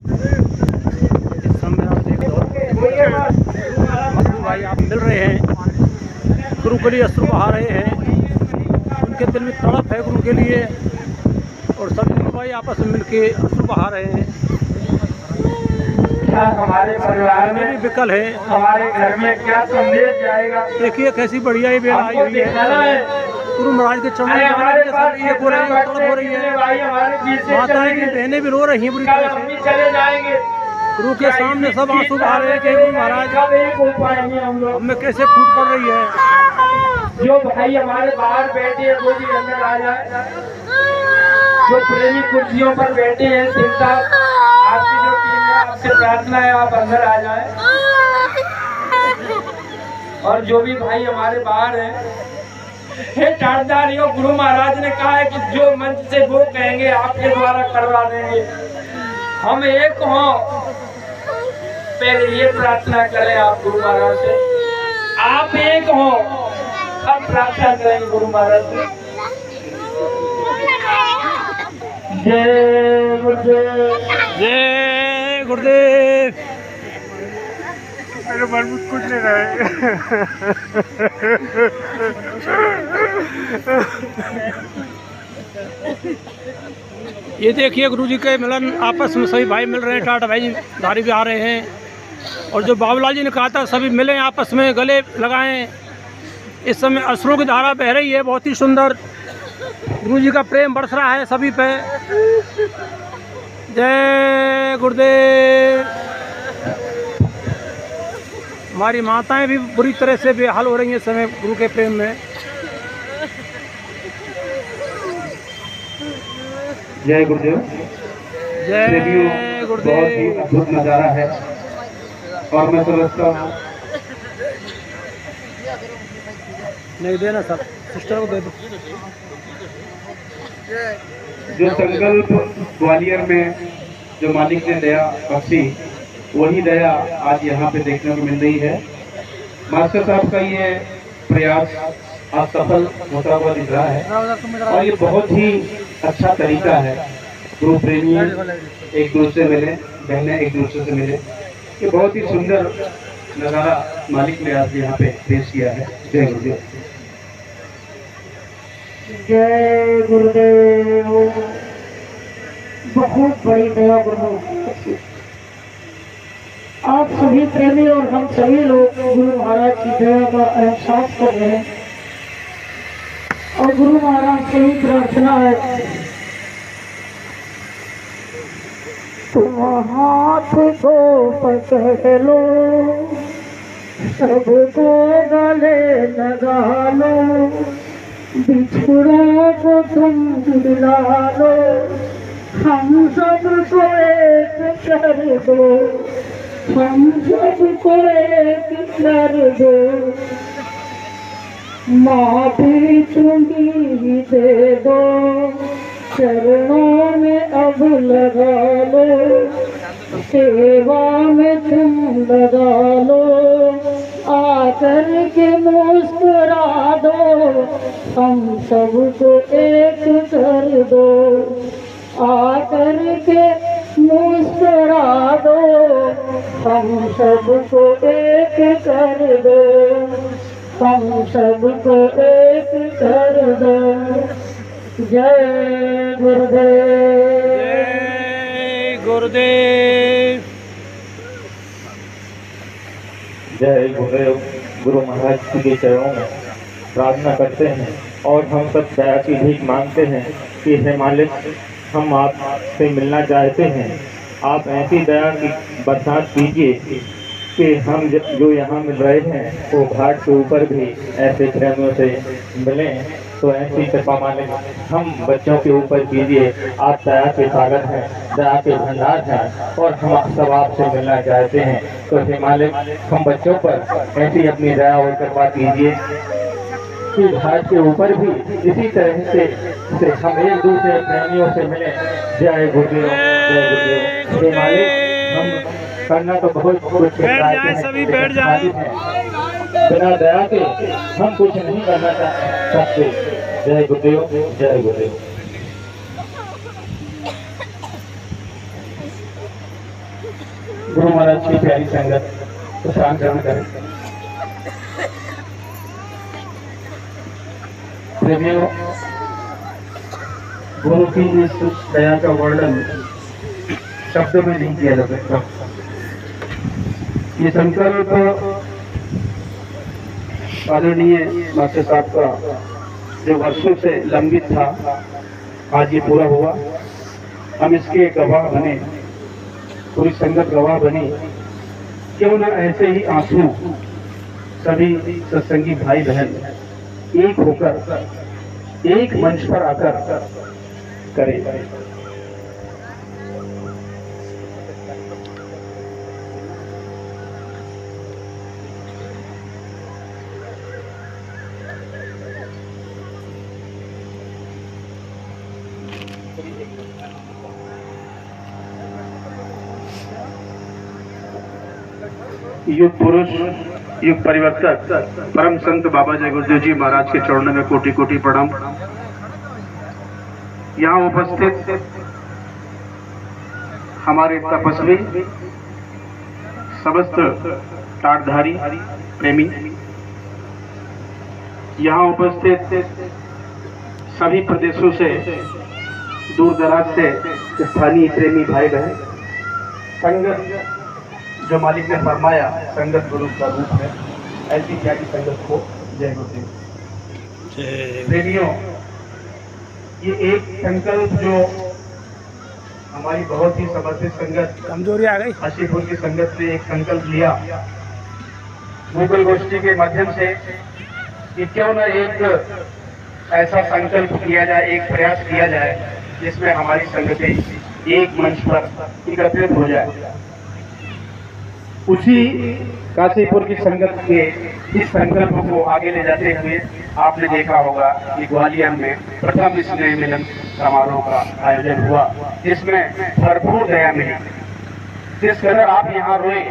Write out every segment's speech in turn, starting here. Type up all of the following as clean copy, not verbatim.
इस समय आप देख लो मधु भाई आप मिल रहे हैं, गुरु के लिए अश्रु बहा रहे हैं, उनके दिल में तड़प है गुरु के लिए और सभी गुरु भाई आपस में मिलके अश्रु बहा रहे हैं। हमारे परिवार में भी विकल है, हमारे घर में क्या संदेश जाएगा। देखिए कैसी बढ़िया ये बेला आई हुई है, गुरु महाराज के चरणों में एक हो रही है, तड़प हो रही है, माताएं की बहनें भी रो रही हैं बुरी तरह से। चले जाएंगे गुरु के सामने सब आंसू बहा रहे हैं कि गुरु महाराज हम में कैसे फूट पड़ रही है। जो भाई हमारे बाहर बैठे हैं वो भी अंदर आ जाए, जो प्रेमी कुर्सियों पर बैठे हैं चिंता आपकी जो टीम है आपसे प्रार्थना है आप अंदर आ जाए। और जो भी भाई हमारे बाहर हैं, हे ठाटदारियों, गुरु महाराज ने कहा है कि जो मंच से वो कहेंगे आपके द्वारा करवा देंगे। हम एक हों, पहले ये प्रार्थना करें आप गुरु महाराज से, आप एक हों, अब प्रार्थना करेंगे गुरु महाराज से। जय गुरुदेव, जय गुरुदेव। मेरे मन में कुछ नहीं रहे। ये देखिए गुरु जी के मिलन, आपस में सभी भाई मिल रहे हैं, टाटा भाई धारी भी आ रहे हैं और जो बाबूलाल जी ने कहा था सभी मिलें आपस में गले लगाएं। इस समय अश्रुओं की धारा बह रही है, बहुत ही सुंदर गुरु जी का प्रेम बरस रहा है सभी पे। जय गुरुदेव। हमारी माताएं भी बुरी तरह से बेहाल हो रही हैं इस समय गुरु के प्रेम में। जय गुरुदेव। जय गुरुदेव। बहुत ही अद्भुत नज़ारा है और मैं समझता हूँ नहीं देना सर, सिस्टर को दे दो। जो संकल्प ग्वालियर में जो मालिक ने दया बख्शी, वही दया आज यहाँ पे देखने को मिल रही है। मास्टर साहब का ये प्रयास आज सफल होता हुआ दिख रहा है और ये बहुत ही अच्छा तरीका है। गुरु प्रेमी एक दूसरे से मिले, बहनें एक दूसरे से मिले, ये बहुत ही सुंदर नज़ारा मालिक ने आज यहाँ पे पेश किया है। जय गुरुदेव। जय गुरुदेव। बहुत बड़ी दया गुरु, आप सभी प्रेमी और हम सभी लोग गुरु महाराज की दया का एहसास कर रहे हैं और गुरु महाराज से ही प्रार्थना है, तुम हाथ को पकड़ लो, सबको गले लगा लो, बिछड़ों को तुम मिला लो, हम सबको एक कर दो, हम सबको एक कर दो, माफी तुम्हें दे दो, चरणों में अब लगा लो, सेवा में तुम लगा लो, आकर के मुस्कुरा दो, हम सबको एक कर दो, आकर के मुस्कुरा दो, हम सबको एक कर दो, हम सबको एक कर दो। जय गुरुदेव। जय गुरुदेव। जय गुरुदेव। गुरु महाराज जी के चरणों में प्रार्थना करते हैं और हम सब दया की भीख मांगते हैं कि हे मालिक, हम आपसे मिलना चाहते हैं, आप ऐसी दया की बरसात कीजिए कि हम जो यहाँ मिल रहे हैं वो घाट के ऊपर भी ऐसे प्रेमियों से मिलें। तो ऐसी कृपा मालिक हम बच्चों के ऊपर कीजिए, आप दया के सागर हैं, दया के भंडार हैं और हम सब आपसे मिलना चाहते हैं। तो हे मालिक, हम बच्चों पर ऐसी अपनी दया और कृपा कीजिए कि घाट के ऊपर भी इसी तरह से हम एक दूसरे प्रेमियों से मिलें। जय गुरुदेव। जय गुरुदेव। हे मालिक, हम करना तो बहुत कुछ बैठ जाए, सभी बैठ जाए। बिना दया के हम कुछ नहीं करना सकते। जय गुरुदेव। जय गुरुदेव। गुरु महाराज की प्यारी संगत प्रसाद ग्रहण करें। प्रेमियों, गुरु की इस दया का वर्णन शब्दों में नहीं किया जा सकता। ये संकल्प आदरणीय मास्टर साहब का जो वर्षों से लंबित था, आज ये पूरा हुआ। हम इसके गवाह बने, पूरी संगत गवाह बनी। क्यों न ऐसे ही आंसू सभी सत्संगी भाई बहन एक होकर एक मंच पर आकर करें। युग पुरुष, युग परिवर्तक परम संत बाबा जय गुरुदेव जी महाराज के चरणों में कोटि कोटि प्रणाम। यहाँ उपस्थित हमारे तपस्वी, समस्त टाटधारी प्रेमी, यहाँ उपस्थित सभी प्रदेशों से, दूर दराज से स्थानीय प्रेमी भाई बहन, संगत जो मालिक ने फरमाया संगत गुरु का रूप है, ऐसी प्यारी संगत को जय गुरुदेव। प्रेमियों, ये एक संकल्प जो हमारी बहुत ही समर्पित संगत कमजोरी आ गई, काशीपुर की संगत ने एक संकल्प लिया गूगल गोष्ठी के माध्यम से कि क्यों न एक ऐसा संकल्प किया जाए, एक प्रयास किया जाए जिसमें हमारी संगतें एक मंच पर एकत्रित हो जाए। उसी काशीपुर की संगत के इस संकल्प को आगे ले जाते हुए आपने देखा होगा कि ग्वालियर में प्रथम स्नेह मिलन समारोह का आयोजन हुआ, जिसमें भरपूर दया मिली। जिस कदर आप यहाँ रोए,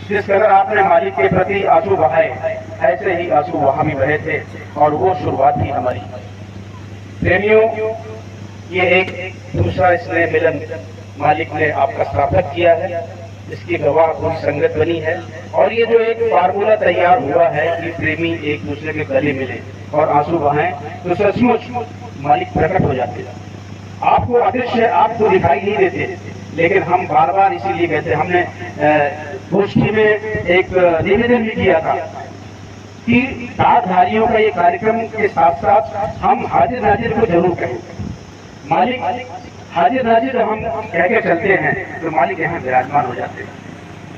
जिस कदर आपने मालिक के प्रति आंसू बहाए, ऐसे ही आंसू वहां भी बहे थे और वो शुरुआत थी हमारी। प्रेमियों, ये एक दूसरा स्नेह मिलन मालिक ने आपका सार्थक किया है, इसकी गवाह पूरी संगत बनी है। और ये जो एक फार्मूला तैयार हुआ है कि प्रेमी एक दूसरे के गले मिले और आंसू बहाएं, तो सचमुच मालिक प्रकट हो जाते हैं। आपको अदृश्य आपको दिखाई नहीं देते, लेकिन हम बार बार इसीलिए कहते हैं। हमने गोष्ठी में एक निवेदन भी किया था कि टाटधारियों का ये कार्यक्रम के साथ साथ हम हाजिर नाजिर को जरूर कहें। मालिक हाजिर नाजिर हम कह के चलते हैं तो मालिक यहाँ विराजमान हो जाते हैं।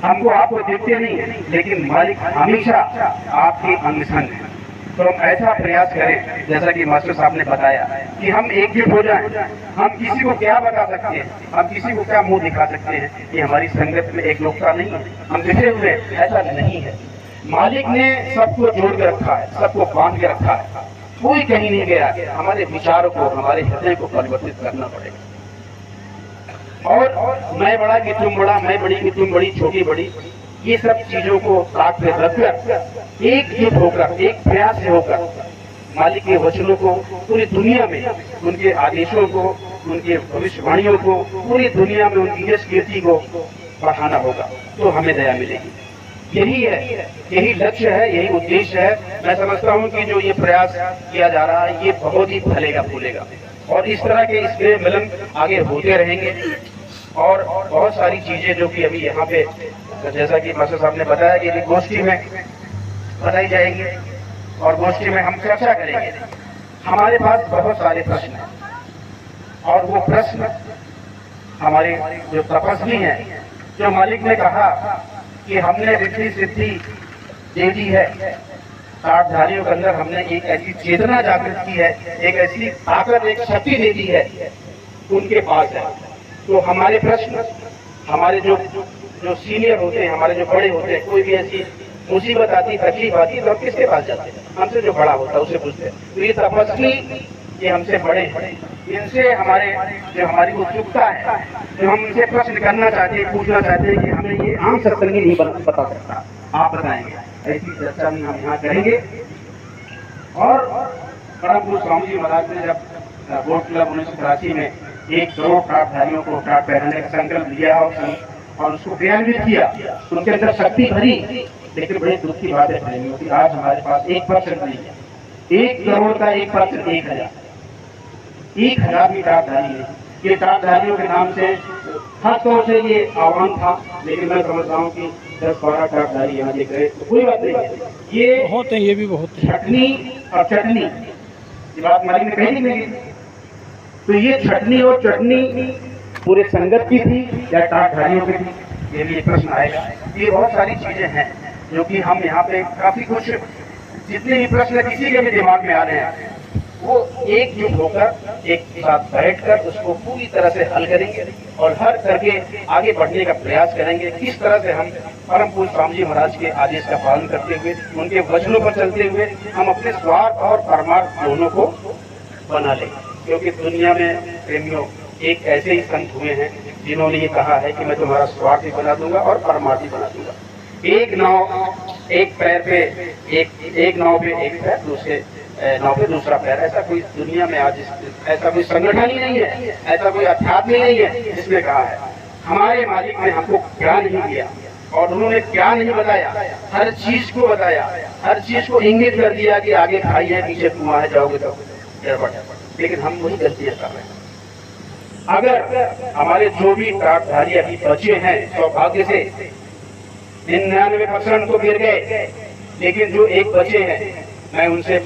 हमको आपको देखते नहीं, लेकिन मालिक हमेशा आपके अंग संग है। तो हम ऐसा प्रयास करें, जैसा कि मास्टर साहब ने बताया, कि हम एकजुट हो जाएं। हम किसी को क्या बता सकते हैं, हम किसी को क्या मुंह दिखा सकते हैं कि हमारी संगत में एक लोकता नहीं है, हम बिखरे हुए, ऐसा नहीं है। मालिक ने सबको जोड़ के रखा है, सबको बांध के रखा है, कोई कहीं नहीं गया। हमारे विचारों को, हमारे हृदय को परिवर्तित करना पड़ेगा। और मैं बड़ा कि तुम बड़ा, मैं बड़ी कि तुम बड़ी, छोटी बड़ी, ये सब चीजों को साथ में रखकर एकजुट होकर, एक प्रयास से होकर मालिक के वचनों को पूरी दुनिया में, उनके आदेशों को, उनके भविष्यवाणियों को पूरी दुनिया में उनकी यश कीर्ति को बढ़ाना होगा, तो हमें दया मिलेगी। यही है, यही लक्ष्य है, यही उद्देश्य है। मैं समझता हूँ कि जो ये प्रयास किया जा रहा है, ये बहुत ही फलेगा फूलेगा और इस तरह के इसमें मिलन आगे होते रहेंगे। और बहुत सारी चीजें जो कि अभी यहाँ पे, जैसा कि मास्टर साहब ने बताया, कि गोष्ठी में बताई जाएगी और गोष्ठी में हम चर्चा करेंगे। हमारे पास बहुत सारे प्रश्न हैं और वो प्रश्न हमारे जो तपस्वी हैं, जो मालिक ने कहा कि हमने रिद्धि सिद्धि दे दी है, टाटधारियों के अंदर हमने एक ऐसी चेतना जागृत की है, एक ऐसी ताकत, एक शक्ति दे दी है, उनके पास है। तो हमारे प्रश्न, हमारे जो सीनियर होते हैं, हमारे जो बड़े होते हैं, कोई भी ऐसी मुसीबत आती, तकलीफ आती, तो हम किसके पास जाते हैं? हमसे जो बड़ा होता है उससे पूछते हैं। तो ये तपस्वी, ये हमसे बड़े हैं, इनसे हमारे जो हमारी उत्सुकता है, जो हम इनसे प्रश्न करना चाहते हैं, पूछना चाहते हैं कि हमें ये आम सत्संगी नहीं बता सकता, आप बताएंगे। ऐसी चर्चा में हम यहाँ करेंगे। और परम गुरु स्वामी जी महाराज ने जब बोट क्लब 1983 में 1 करोड़ टाटधारियों को टाट पहनाने का संकल्प लिया और और उसको क्रियान्वित किया, उनके अंदर शक्ति भरी। लेकिन बड़ी दुख की बात है प्रेमियों की आज हमारे पास 1% नहीं है। 1 करोड़ का 1% 1,000 भी टाटधारी है। ये टाटधारियों के नाम से खास तौर से ये आह्वान था, लेकिन मैं समझता हूँ कि 10-12 टाटधारी यहाँ दिख रहे तो कोई बात नहीं है। ये बहुत है, ये भी बहुत है। छटनी और चटनी, ये बात मालिक ने कही नहीं मेरी, तो ये छटनी और चटनी पूरे संगत की थी या टाटधारियों की थी, ये भी एक प्रश्न आएगा। ये बहुत सारी चीजें हैं जो कि हम यहाँ पे काफी कुछ, जितने भी प्रश्न किसी के भी दिमाग में आ रहे हैं वो एकजुट होकर एक साथ बैठकर उसको पूरी तरह से हल करेंगे और हल करके आगे बढ़ने का प्रयास करेंगे। किस तरह से हम परम पूज्य स्वामी जी महाराज के आदेश का पालन करते हुए, उनके वचनों पर चलते हुए हम अपने स्वार्थ और परमार्थ दोनों को बना लें। क्योंकि दुनिया में प्रेमियों एक ऐसे ही संत हुए हैं जिन्होंने ये कहा है कि मैं तुम्हारा स्वार्थ भी बना दूंगा और परमार्थी बना दूंगा। एक नाव एक पैर पे, एक नाव पे एक पैर, दूसरे नाव पे दूसरा पैर। ऐसा कोई दुनिया में आज ऐसा कोई संगठन ही नहीं है, ऐसा कोई अध्यात्म ही नहीं है जिसने कहा है। हमारे मालिक ने हमको क्या नहीं दिया और उन्होंने क्या नहीं बताया, हर चीज को बताया, हर चीज को इंगित कर दिया कि आगे खाई है, पीछे कुआं है, जाओगे तो गड़बड़। लेकिन हम वही गलतियां कर रहे हैं। अगर हमारे जो भी टाटधारी अभी बचे हैं, सौभाग्य से 99% तो गिर गए, लेकिन जो एक बचे हैं मैं उनसे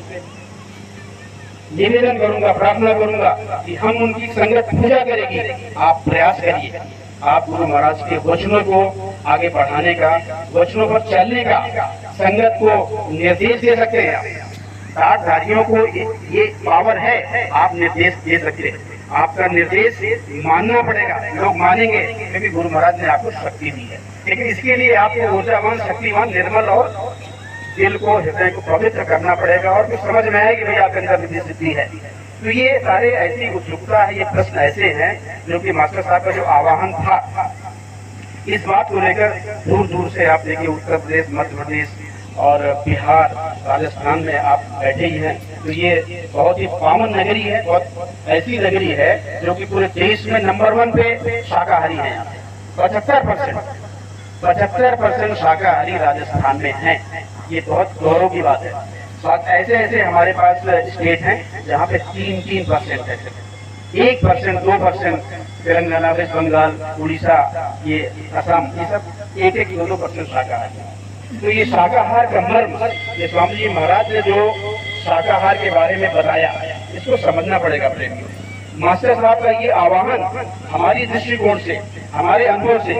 निवेदन करूंगा, प्रार्थना करूंगा कि हम उनकी संगत पूजा करेगी। आप प्रयास करिए, आप गुरु महाराज के वचनों को आगे बढ़ाने का, वचनों पर चलने का संगत को निर्देश दे सकते हैं। टाटधारियों को ये पावर है, आप निर्देश दे सकते हैं। आपका निर्देश मानना पड़ेगा, लोग मानेंगे क्योंकि गुरु महाराज ने आपको शक्ति दी है। लेकिन इसके लिए आपको ऊर्जावान, शक्तिवान, निर्मल और दिल को, हृदय को पवित्र करना पड़ेगा और फिर समझ में आए कि भाई आपके अंदर विधि सिद्धि है। तो ये सारे ऐसी उत्सुकता है, ये प्रश्न ऐसे हैं जो कि मास्टर साहब का जो आह्वान था, इस बात को लेकर दूर दूर से आप देखिए उत्तर प्रदेश, मध्य प्रदेश और बिहार, राजस्थान में आप बैठे ही हैं। तो ये बहुत ही पावन नगरी है, बहुत ऐसी नगरी है जो कि पूरे देश में नंबर 1 पे शाकाहारी है। 75% शाकाहारी राजस्थान में है। ये बहुत गौरव की बात है। साथ ऐसे ऐसे हमारे पास स्टेट हैं जहाँ पे 3% है, 1%, 2% तेलंगाना, वेस्ट बंगाल, उड़ीसा, ये असम, ये सब 1-2% शाकाहारी है। तो ये शाकाहार का मर्म, ये स्वामी जी महाराज ने जो शाकाहार के बारे में बताया, इसको समझना पड़ेगा प्रेमियों। मास्टर साहब का ये आह्वान हमारी दृष्टिकोण से, हमारे अनुभव से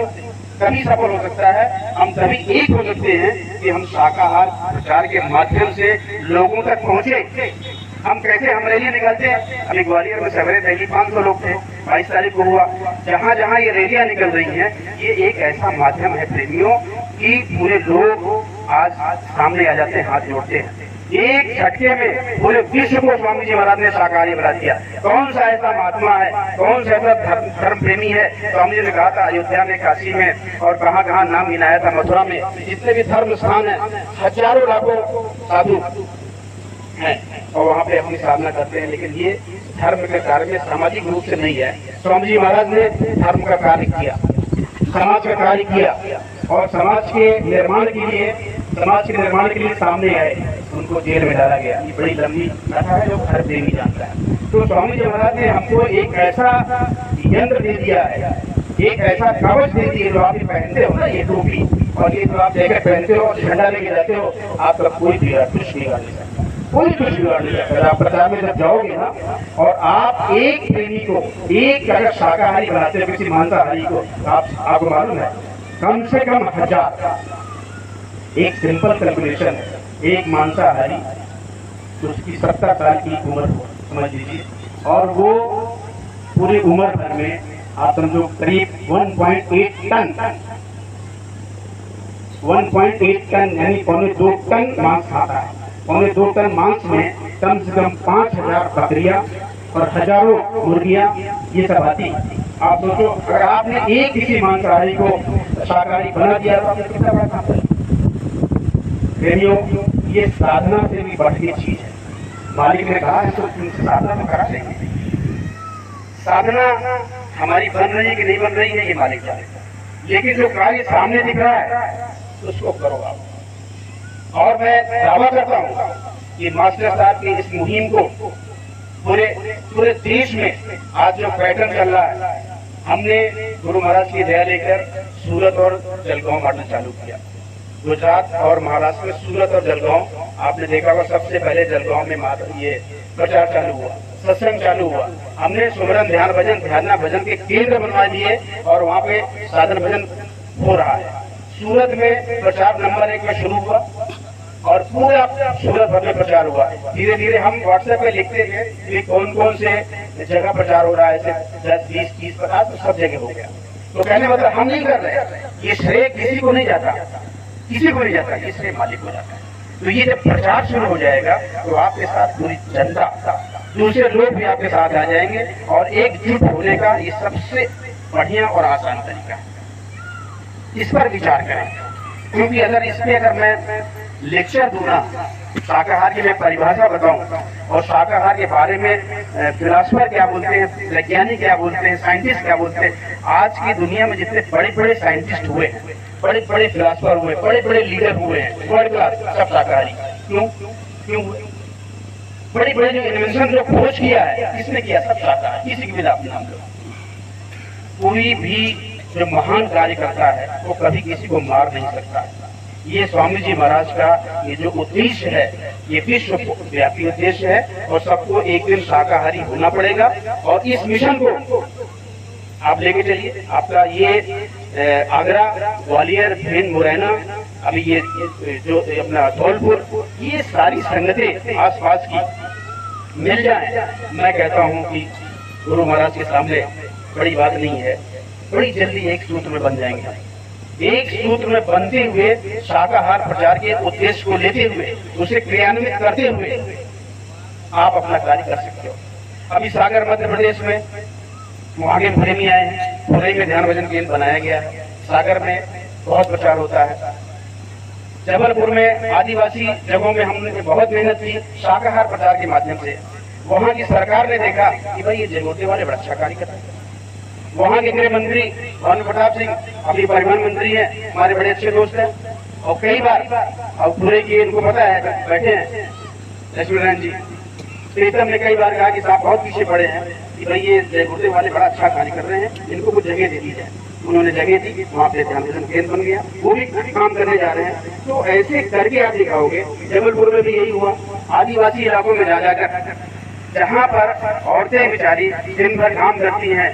तभी सफल हो सकता है, हम तभी एक हो सकते हैं कि हम शाकाहार प्रचार के माध्यम से लोगों तक पहुंचे। हम कैसे, हम रैली निकालते हैं। अभी ग्वालियर में सवेरे रैली 500 लोग थे, 22 तारीख को हुआ। जहाँ जहाँ ये रैलियां निकल रही हैं, ये एक ऐसा माध्यम है प्रेमियों कि पूरे लोग आज सामने आ जाते हैं, हाथ जोड़ते हैं। एक झटके में पूरे विश्व को स्वामी जी महाराज ने शाकाहारी बना दिया। कौन सा ऐसा महात्मा है, कौन सा ऐसा धर्म प्रेमी है? स्वामी जी ने कहा था अयोध्या में, काशी में और कहाँ कहाँ नाम गिनाया था, मथुरा में, जितने भी धर्म स्थान है, हजारों लाखों साधु हैं और वहाँ पे अपनी साधना करते हैं। लेकिन ये धर्म के कार्य में सामाजिक रूप से नहीं है। स्वामी जी महाराज ने धर्म का कार्य किया, समाज का कार्य किया और समाज के निर्माण के लिए सामने आए, उनको जेल में डाला गया। ये बड़ी लंबी कथा है जो हर प्रेमी जानता है। तो स्वामी जी महाराज ने हमको एक ऐसा यंत्र दे दिया है, एक ऐसा कवच दे दिया जो आप ये पहनते हो ना, ये टोपी, और ये जो आप लेकर पहनते हो और झंडा लेके जाते हो, आपका कोई भी कुछ नहीं कर सकता, कोई कुछ बिगाड़ नहीं सकता। आप प्रचार में जब जाओगे ना और आप एक प्रेमी को, एक अगर शाकाहारी बनाते हो किसी मांसाहारी को, आपको मालूम है कम से कम 1000, एक सिंपल कैलकुलेशन है, एक मांसाहारी तो उसकी 70 साल की उम्र समझ लीजिए, और वो पूरी उम्र भर में आप समझो करीब 1.8 टन यानी 2.25 टन मांस खाता है। 2.25 टन मांस में कम से कम 5000 बकरियां और हजारों मुर्गियां ये सब आती। आप सोचो अगर आपने एक किसी मांसाहारी को शाकाहारी बना दिया तो आपने कितना बड़ा काम किया। प्रेमियों, ये साधना से भी बढ़ के चीज है। मालिक ने कहा है तो तुमसे साधना तो करा लेंगे। साधना हमारी बन रही है कि नहीं बन रही है ये मालिक जानेगा, लेकिन जो कार्य सामने दिख रहा है उसको करो आप। और मैं दावा करता हूँ कि मास्टर साहब की इस मुहिम को पूरे देश में आज जो पैटर्न चल रहा है, हमने गुरु महाराज की दया लेकर सूरत और जलगांव मॉडल चालू किया। गुजरात और महाराष्ट्र में सूरत और जलगांव आपने देखा होगा, सबसे पहले जलगांव में ये प्रचार चालू हुआ, सत्संग चालू हुआ। हमने सुमरन ध्यान भजन ध्याना भजन के केंद्र बनवा दिए और वहाँ पे साधन भजन हो रहा है। सूरत में प्रचार नंबर 1 में शुरू हुआ और पूरा सूरत भर में प्रचार हुआ। धीरे धीरे हम व्हाट्सएप पे लिखते थे कि कौन कौन से जगह प्रचार हो रहा है, ऐसे 10, 20, 30, 50 तो सब जगह हो गया। तो कहने मतलब हम नहीं कर रहे, ये श्रेय किसी को नहीं जाता, किसी को नहीं जाता, ये श्रेय मालिक को जाता है। तो ये जब प्रचार शुरू हो जाएगा तो आपके साथ पूरी जनता, दूसरे लोग भी आपके साथ आ जाएंगे और एकजुट होने का ये सबसे बढ़िया और आसान तरीका है। इस पर विचार करें, क्योंकि अगर मैं लेक्चर दूंगा, शाकाहार की मैं परिभाषा बताऊं और शाकाहार के बारे में फिलोसफर क्या बोलते हैं, वैज्ञानिक क्या बोलते हैं, साइंटिस्ट क्या बोलते हैं, आज की दुनिया में जितने बड़े बड़े साइंटिस्ट हुए हैं, बड़े बड़े फिलोसफर हुए, बड़े बड़े लीडर हुए हैं वर्ल्ड क्लास, सब शाकाहारी। क्यों बड़े बड़े जो इन्वेंशन जो खोज किया है, किसने किया? सब शाकाहारी। किसी की भी नाम लो, कोई भी जो महान कार्य करता है वो कभी किसी को मार नहीं सकता। ये स्वामी जी महाराज का ये जो उद्देश्य है, ये विश्व व्यापी उद्देश्य है और सबको एक दिन शाकाहारी होना पड़ेगा। और इस मिशन को आप लेके चलिए। आपका ये आगरा, ग्वालियर, भिंड, मुरैना, अभी ये जो अपना धौलपुर, ये सारी संगतें आसपास की मिल जाए। मैं कहता हूँ कि गुरु महाराज के सामने बड़ी बात नहीं है, बड़ी जल्दी एक सूत्र में बन जाएंगे। एक सूत्र में बनते हुए शाकाहार प्रचार के उद्देश्य को लेते हुए, उसे क्रियान्वित करते हुए आप अपना कार्य कर सकते हो। अभी सागर मध्य प्रदेश में आगे पुणे में आए हैं, पुणे में ध्यान भजन केंद्र बनाया गया है। सागर में बहुत प्रचार होता है। जबलपुर में आदिवासी जगहों में हमने बहुत मेहनत की शाकाहार प्रचार के माध्यम से। वहाँ की सरकार ने देखा कि भाई ये जगोटे वाले बड़ा अच्छा कार्य कर रहे हैं। वहाँ के गृह मंत्री भानु प्रताप सिंह अभी परिवहन मंत्री हैं, हमारे बड़े अच्छे दोस्त हैं। और कई बार अब पूरे की इनको पता है, बैठे हैं लक्ष्मीनारायण जी, प्रीतम ने कई बार कहा कि साहब बहुत पीछे पड़े हैं कि भाई ये जयगुर्दे वाले बड़ा अच्छा कार्य कर रहे हैं, इनको कुछ जगह दे दी जाए। उन्होंने जगह दी, वहाँ पे ध्यान भजन केंद्र बन गया, वो भी काम करने जा रहे हैं। तो ऐसे करके आप दिखाओगे। जबलपुर में भी यही हुआ, आदिवासी इलाकों में जा जाकर, जहाँ पर औरतें बेचारी दिन भर काम करती हैं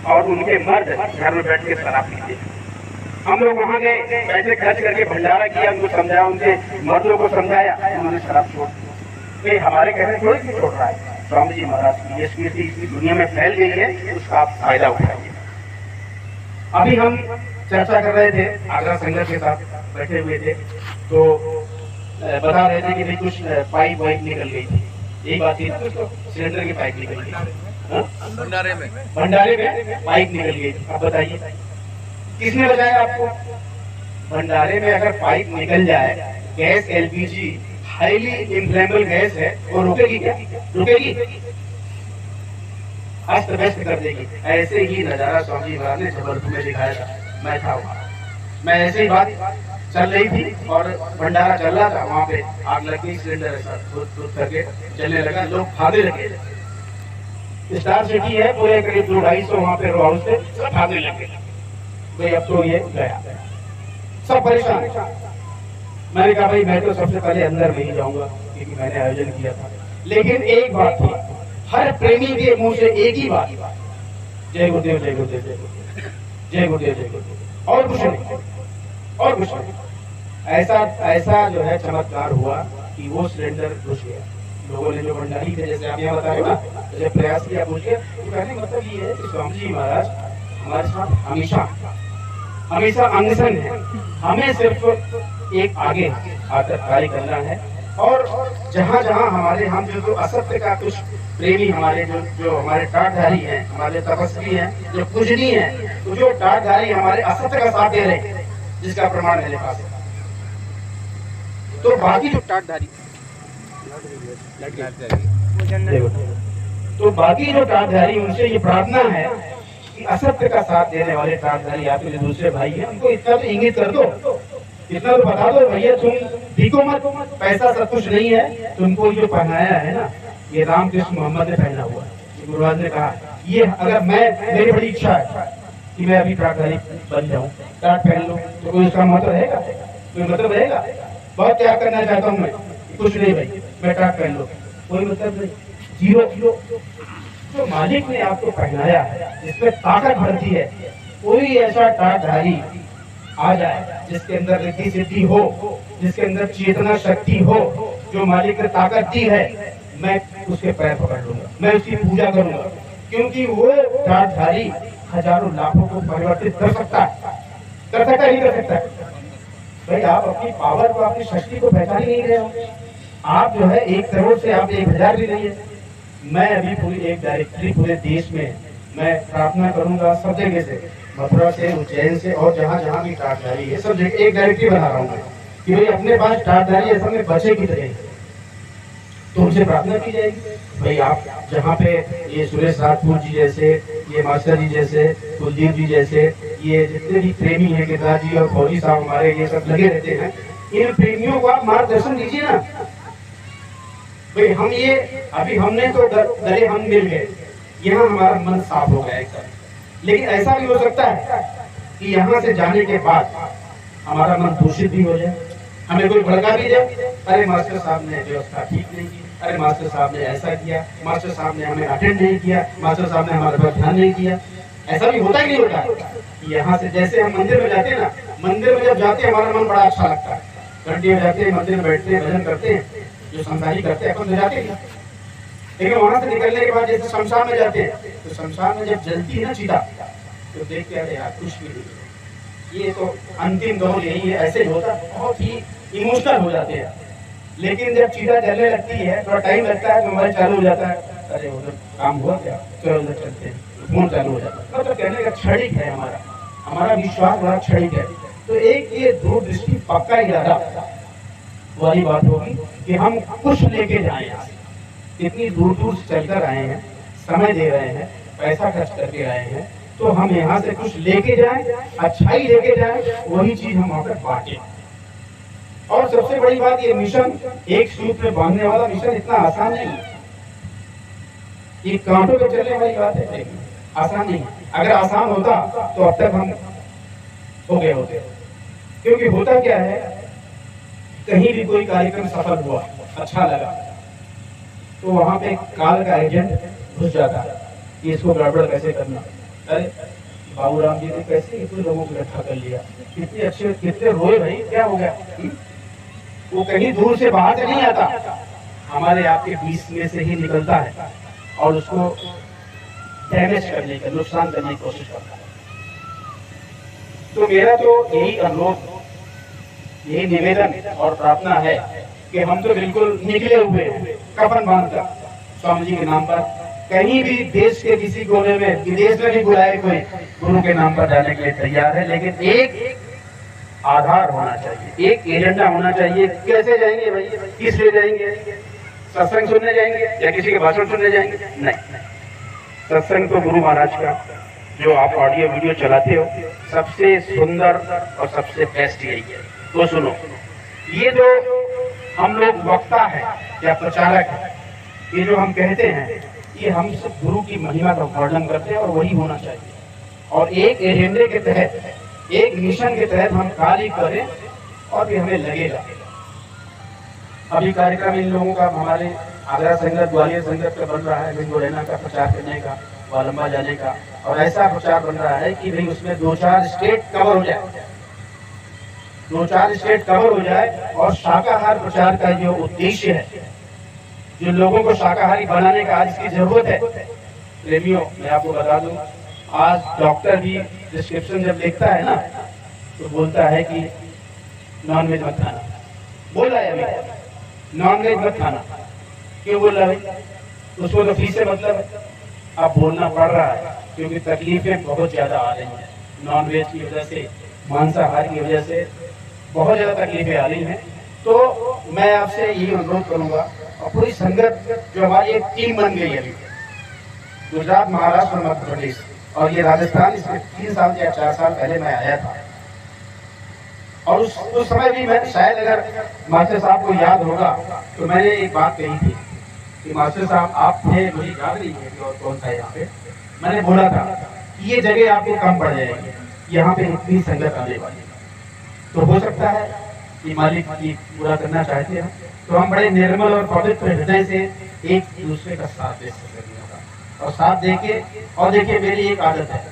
और उनके मर्द घर में बैठ के शराब पीते हैं। हम लोग वहाँ गए, पैसे खर्च करके भंडारा किया, उनको समझाया, उनके मर्दों को समझाया, उन्होंने शराब छोड़ दी। हमारे कहने थोड़ी क्यों छोड़ रहा है? स्वामी जी महाराज की ये स्मृति इस दुनिया में फैल गई है, उसका आप फायदा उठाइए। अभी हम चर्चा कर रहे थे, आगरा संघर्ष के साथ बैठे हुए थे, तो बता रहे थे कि भाई कुछ पाइप वाइप निकल गई थी। यही बात थी, सिलेंडर की पाइप निकल गई, भंडारे में पाइप निकल गई। अब बताइए किसने बताया आपको? भंडारे में अगर पाइप निकल जाए, gas LPG highly inflammable gas है, वो रुकेगी क्या? रुकेगी? अस्त व्यस्त कर देगी। ऐसे ही नजारा स्वामी महाराज ने जबलपुर में दिखाया था। मैं था वहाँ, मैं ऐसे ही बात चल रही थी और भंडारा चल रहा था, वहाँ पे आग लग गई, सिलेंडर ऐसा धुत करके चलने लगा, लोग भागने लगे। स्टार सिटी है, पूरे करीब 200-250 वहाँ पे रो हाउस थे, सब भागने लगे। भाई अब तो ये गया, सब परेशान। मैंने कहा भाई मैं तो सबसे पहले अंदर में ही जाऊंगा, क्योंकि मैंने आयोजन किया था। लेकिन एक बात थी, हर प्रेमी के मुंह से एक ही बात, जय गुरुदेव, जय गुरुदेव, जय गुरुदेव, जय गुरुदेव, जय गुरुदेव, और कुछ नहीं, और कुछ नहीं। ऐसा जो है चमत्कार हुआ कि वो सिलेंडर घुस गया। लोगों ने जो भंडारी थे, जैसे आप यहाँ बता रहे हो ना, जैसे प्रयास किया पूछ के, तो कहने का मतलब ये है कि स्वामी जी महाराज हमारे साथ हमेशा अनशन है। हमें सिर्फ एक आगे आकर कार्य करना है। और जहाँ जहाँ हमारे हम जो असत्य का कुछ प्रेमी, हमारे जो हमारे टाटधारी हैं, हमारे तपस्वी हैं, जो पूजनीय हैं, तो जो टाटधारी हमारे असत्य का साथ दे रहे हैं, जिसका प्रमाण मेरे पास है, तो बाकी जो टाटधारी तो बाकी जो टाटधारी, उनसे ये प्रार्थना है कि असत्य का साथ देने वाले टाटधारी आपके जो दूसरे भाई हैं उनको इतना तो इंगित कर दो, इतना तो बता दो भैया तुम दिखो मत, पैसा सब कुछ नहीं है, तुमको जो पहनाया है ना ये रामकृष्ण मोहम्मद ने पहना हुआ है। गुरु महाराज ने कहा ये अगर मेरी बड़ी इच्छा है कि मैं अभी टाटधारी बन जाऊं, टाट पहन लूं, तो कोई उसका मतलब रहेगा? कोई मतलब रहेगा? बहुत त्याग करना चाहता हूँ मैं, कुछ नहीं भाई मैं टाट पहन लूं, कोई मतलब नहीं, जीरो। तो मालिक ने आपको पहनाया है, इसमें ताकत भरती है। कोई ऐसा टाटधारी आ जाए जिसके अंदर रिद्धि सिद्धि हो, जिसके अंदर चेतना शक्ति हो, जो मालिक ने ताकत दी है, मैं उसके पैर पकड़ लूंगा, मैं उसकी पूजा करूंगा, क्योंकि वो टाटधारी हजारों लाखों को परिवर्तित कर सकता है। नहीं कर सकता भाई? आप अपनी पावर को, अपनी शक्ति को पहचान ही नहीं रहे हो। आप जो है 1 करोड़ से आप 1000 भी नहीं है। मैं अभी पूरी एक डायरेक्टरी पूरे देश में मैं प्रार्थना करूंगा, सब जगह से, मथुरा से, उज्जैन से और जहाँ जहाँ भी टाटधारी है सब जगह एक डायरेक्टरी बना रहा हूँ कि भाई अपने पास टाटधारी ऐसा में बचे की तरह, तो उनसे प्रार्थना की जाएगी। भाई आप जहाँ पे ये सुरेश राजपूत जी जैसे, ये मास्टर जी जैसे, कुलदीप जी जैसे, ये जितने भी प्रेमी हैं, गिरराज जी और फौजी साहब हमारे ये सब लगे रहते हैं, इन प्रेमियों को आप मार्गदर्शन दीजिए ना। भाई हम ये अभी हमने तो गले हम मिल गए, यहाँ हमारा मन साफ हो गया एकदम, लेकिन ऐसा भी हो सकता है कि यहाँ से जाने के बाद हमारा मन दूषित भी हो जाए, हमें कोई भड़का भी जाए, अरे मास्टर साहब ने व्यवस्था ठीक नहीं की, अरे मास्टर साहब ने ऐसा किया, मास्टर साहब ने हमें अटेंड नहीं किया, मास्टर साहब ने हमारे पर ध्यान नहीं किया। ऐसा भी होता ही नहीं होता। यहाँ से जैसे हम मंदिर में जाते हैं ना, मंदिर में जब जाते हैं हमारा मन बड़ा अच्छा लगता है, घंटी में जाते हैं, मंदिर में बैठते हैं, भजन करते हैं, जो संसारी करते हैं अपन तो जाते हैं। लेकिन वहां से निकलने के बाद जैसे शमशान में जाते हैं, तो शमशान में जब जलती है ना चिता, तो देखते हैं यार कुछ भी नहीं, ये तो अंतिम दौर यही है, ऐसे होता, बहुत ही इमोशनल हो जाते हैं। लेकिन जब चिता जलने लगती है, थोड़ा टाइम लगता है, मोबाइल चालू हो जाता है, अरे उधर काम हुआ क्या, चलो उधर चलते हैं, फोन चालू हो जाता है। मतलब कहने का क्षणिक है हमारा विश्वास बड़ा क्षणिक है। तो एक ये दूरदृष्टि पक्का इरादा वाली बात होगी कि हम कुछ लेके जाए यहाँ से, इतनी दूर दूर से चलकर आए हैं, समय दे रहे हैं, पैसा खर्च करके आए हैं, तो हम यहाँ से कुछ लेके जाएं, अच्छाई लेके जाएं, वही चीज हम वहाँ पर बांटें। और सबसे बड़ी बात, ये मिशन एक सूत्र में बांधने वाला मिशन इतना आसान नहीं है, ये कांटों पे चलने वाली बात है, आसान नहीं। अगर आसान होता तो अब तक हम हो गए होते, क्योंकि होता क्या है, कहीं भी कोई कार्यक्रम सफल हुआ, अच्छा लगा, तो वहां पे काल का एजेंट घुस जाता है कि इसको गड़बड़ कैसे करना। अरे बाबूराम जी ने कैसे इतने लोगों को इकट्ठा कर लिया, कितने अच्छे, कितने रोए भाई, क्या हो गया? वो कहीं दूर से बाहर से नहीं आता, हमारे आपके बीच में से ही निकलता है और उसको डैमेज करने का, नुकसान करने की कोशिश करता है। तो मेरा तो यही अनुरोध, यही निवेदन और प्रार्थना है कि हम तो बिल्कुल निकले हुए हैं कफन बांधकर स्वामी जी के नाम पर, कहीं भी देश के किसी कोने में, विदेश में भी बुलाए कोई गुरु के नाम पर जाने के लिए तैयार है, लेकिन एक आधार होना चाहिए, एक एजेंडा होना चाहिए। कैसे जाएंगे भाई, किस लिए जाएंगे? सत्संग सुनने जाएंगे या किसी के भाषण सुनने जाएंगे? नहीं, सत्संग तो गुरु महाराज का जो आप ऑडियो वीडियो चलाते हो, सबसे सुंदर और सबसे बेस्ट यही है, वो सुनो। ये जो हम लोग वक्ता है या प्रचारक है, ये जो हम कहते हैं, ये हम सब गुरु की महिमा का वर्णन करते हैं और वही होना चाहिए। और एक एजेंडे के तहत, एक मिशन के तहत हम कार्य करें और फिर हमें लगेगा। अभी कार्यक्रम इन लोगों का, हमारे आगरा संगत, ग्वालियर संगत का बन रहा है, भिंगोरेना का प्रचार करने का, वालंबा जाने का, और ऐसा प्रचार बन रहा है कि भाई उसमें 2-4 स्टेट कवर हो जाए, 2-4 स्टेट कवर हो जाए। और शाकाहार प्रचार का जो उद्देश्य है, जो लोगों को शाकाहारी बनाने का आज की जरूरत है, प्रेमियों मैं आपको बता दूं, आज डॉक्टर भी डिस्क्रिप्शन जब लिखता है ना, तो बोलता है कि नॉनवेज मत खाना, बोल रहा है अभी नॉनवेज मत खाना। क्यों बोल रहा है भाई? उसको तो फीस से मतलब है, अब बोलना पड़ रहा है क्योंकि तकलीफें बहुत ज्यादा आ रही हैं नॉनवेज की वजह से, मांसाहार की वजह से बहुत ज्यादा तकलीफें आ रही हैं। तो मैं आपसे यही अनुरोध करूंगा, और पूरी संगत जो हमारी एक टीम बन गई है अभी, गुजरात, महाराष्ट्र और मध्य प्रदेश और ये राजस्थान इसके 3 साल या 4 साल पहले मैं आया था। और उस समय भी मैं शायद, अगर मास्टर साहब को याद होगा, तो मैंने एक बात कही थी कि मास्टर साहब आप थे, मुझे याद नहीं है कि और कौन था यहाँ पे, मैंने बोला था कि ये जगह आपको कम पड़ जाएगी, यहाँ पे इतनी संगत आने वाली। तो हो सकता है कि मालिक की पूरा करना चाहते हैं, तो हम बड़े निर्मल और पवित्र हृदय से एक दूसरे का साथ दे सकते हैं। और साथ देके, और देखिए मेरी एक आदत है,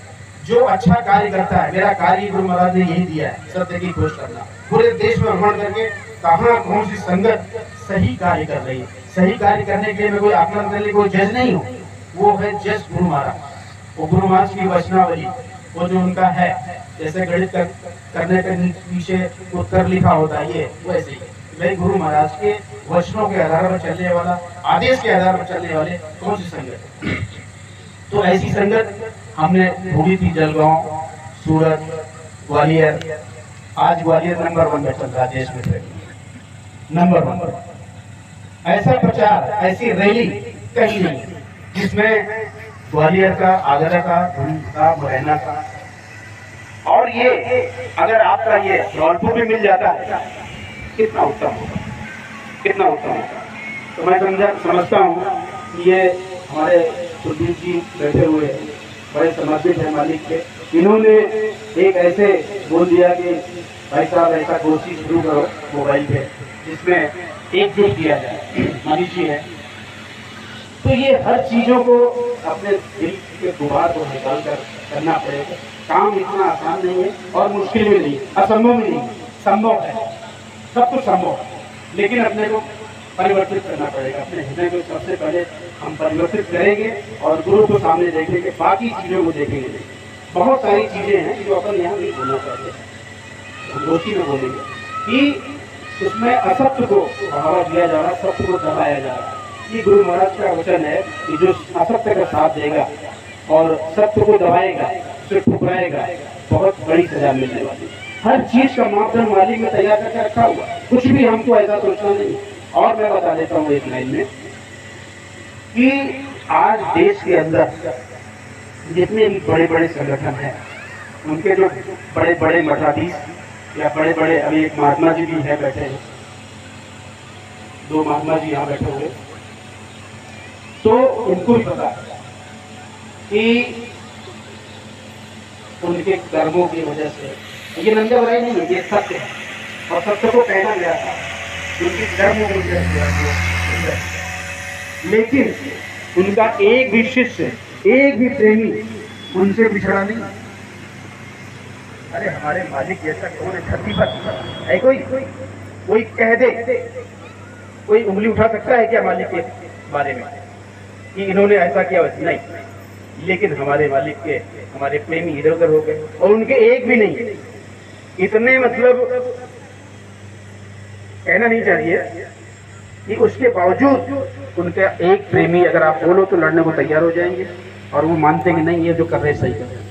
जो अच्छा कार्य करता है, मेरा कार्य गुरु महाराज ने यही दिया है, सत्य की खोज करना, पूरे देश में भ्रमण करके कहाँ कौन सी संगत सही कार्य कर रही है। सही कार्य करने के लिए मैं कोई आकलन करने कोई जज नहीं हूँ, वो है जज गुरु महाराज। वो गुरु महाराज की वचनावली, वो जो उनका है, जैसे गणित करने के पीछे उत्तर लिखा होता है, ये वैसे ही मेरे गुरु महाराज के वचनों के आधार पर चलने वाला, आदेश के आधार पर चलने वाले कौन सी संगत। तो ऐसी संगत हमने ढूंढी थी, जलगांव, सूरत, ग्वालियर। आज ग्वालियर नंबर 1 में चल रहा है देश में, नंबर 1। ऐसा प्रचार, ऐसी रैली कहीं नहीं जिसमें ग्वालियर का, आगरा का, भिंड का, मुरैना का, और ये अगर आपका ये धौलपुर भी मिल जाता है, कितना उत्तम होगा, कितना उत्तम होगा। तो मैं समझता हूँ कि ये हमारे सुरजीत जी बैठे हुए बड़े समर्पित है मालिक के। इन्होंने एक ऐसे बोल दिया कि भाई साहब ऐसा कोशिश शुरू करो मोबाइल पे जिसमें एकजुट किया जाए, मालिक जी है। तो ये हर चीज़ों को अपने दिल के गुबार को निकाल कर करना पड़ेगा। काम इतना आसान नहीं है और मुश्किल भी नहीं, असंभव भी नहीं, संभव है, सब कुछ संभव है, लेकिन अपने को परिवर्तित करना पड़ेगा। अपने हृदय को सबसे पहले हम परिवर्तित करेंगे और गुरु को सामने देखेंगे, बाकी चीज़ों को देखेंगे। बहुत सारी चीज़ें हैं जो अपन यहाँ नहीं बोलना चाहते, दोषी में बोलेंगे कि उसमें असत्य को बढ़ावा दिया जा रहा है, सत्य को दबाया जा रहा है। ये गुरु महाराज का वचन है कि जो असत्य का साथ देगा और सत्य को दबाएगा, उसे ठुकराएगा, बहुत बड़ी सजा मिलने वाली। हर चीज का मापदंड मालिक में तैयार करके रखा हुआ, कुछ भी हमको ऐसा सोचना नहीं। और मैं बता देता हूँ एक लाइन में कि आज देश के अंदर जितने भी बड़े बड़े संगठन हैं, उनके जो बड़े बड़े मठाधीश या बड़े बड़े, अभी एक महात्मा जी भी है बैठे हैं, 2 महात्मा जी यहाँ बैठे हुए, तो उनको भी पता है कि उनके कर्मों की वजह से ये नंगे बुराई नहीं है, ये सत्य है और सत्य को कहना गया था, उनके कर्मों की वजह से। लेकिन उनका एक भी शिष्य, एक भी प्रेमी उनसे बिछड़ा नहीं। अरे हमारे मालिक जैसा कौन है धरती पर है? कोई कह दे, कोई उंगली उठा सकता है क्या मालिक के बारे में कि इन्होंने ऐसा किया? नहीं। लेकिन हमारे मालिक के, हमारे प्रेमी इधर उधर हो गए और उनके एक भी नहीं। इतने मतलब कहना नहीं चाहिए कि उसके बावजूद उनका एक प्रेमी, अगर आप बोलो तो लड़ने को तैयार हो जाएंगे और वो मानते कि नहीं ये जो कर रहे सही कर रहे।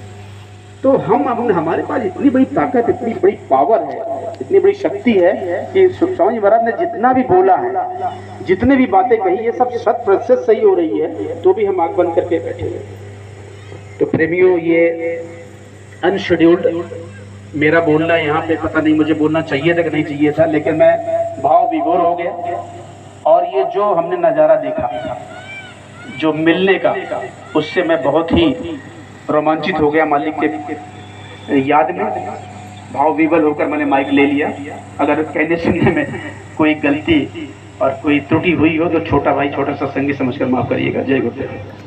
तो हम अपने, हमारे पास इतनी बड़ी ताकत, इतनी बड़ी पावर है, इतनी बड़ी शक्ति है कि स्वामी महाराज ने जितना भी बोला है, जितने भी बातें कही, ये सब 100% सही हो रही है, तो भी हम आंख बंद करके बैठे हैं। तो प्रेमियों, ये अनशेड्यूल्ड मेरा बोलना यहाँ पे, पता नहीं मुझे बोलना चाहिए था कि नहीं चाहिए था, लेकिन मैं भाव विभोर हो गया। और ये जो हमने नज़ारा देखा, जो मिलने का, उससे मैं बहुत ही रोमांचित हो गया। मालिक के याद में भाव विवल होकर मैंने माइक ले लिया। अगर कहने सुनने में कोई गलती और कोई त्रुटि हुई हो तो छोटा भाई, छोटा सा संगी समझकर माफ करिएगा। जय गुरुदेव।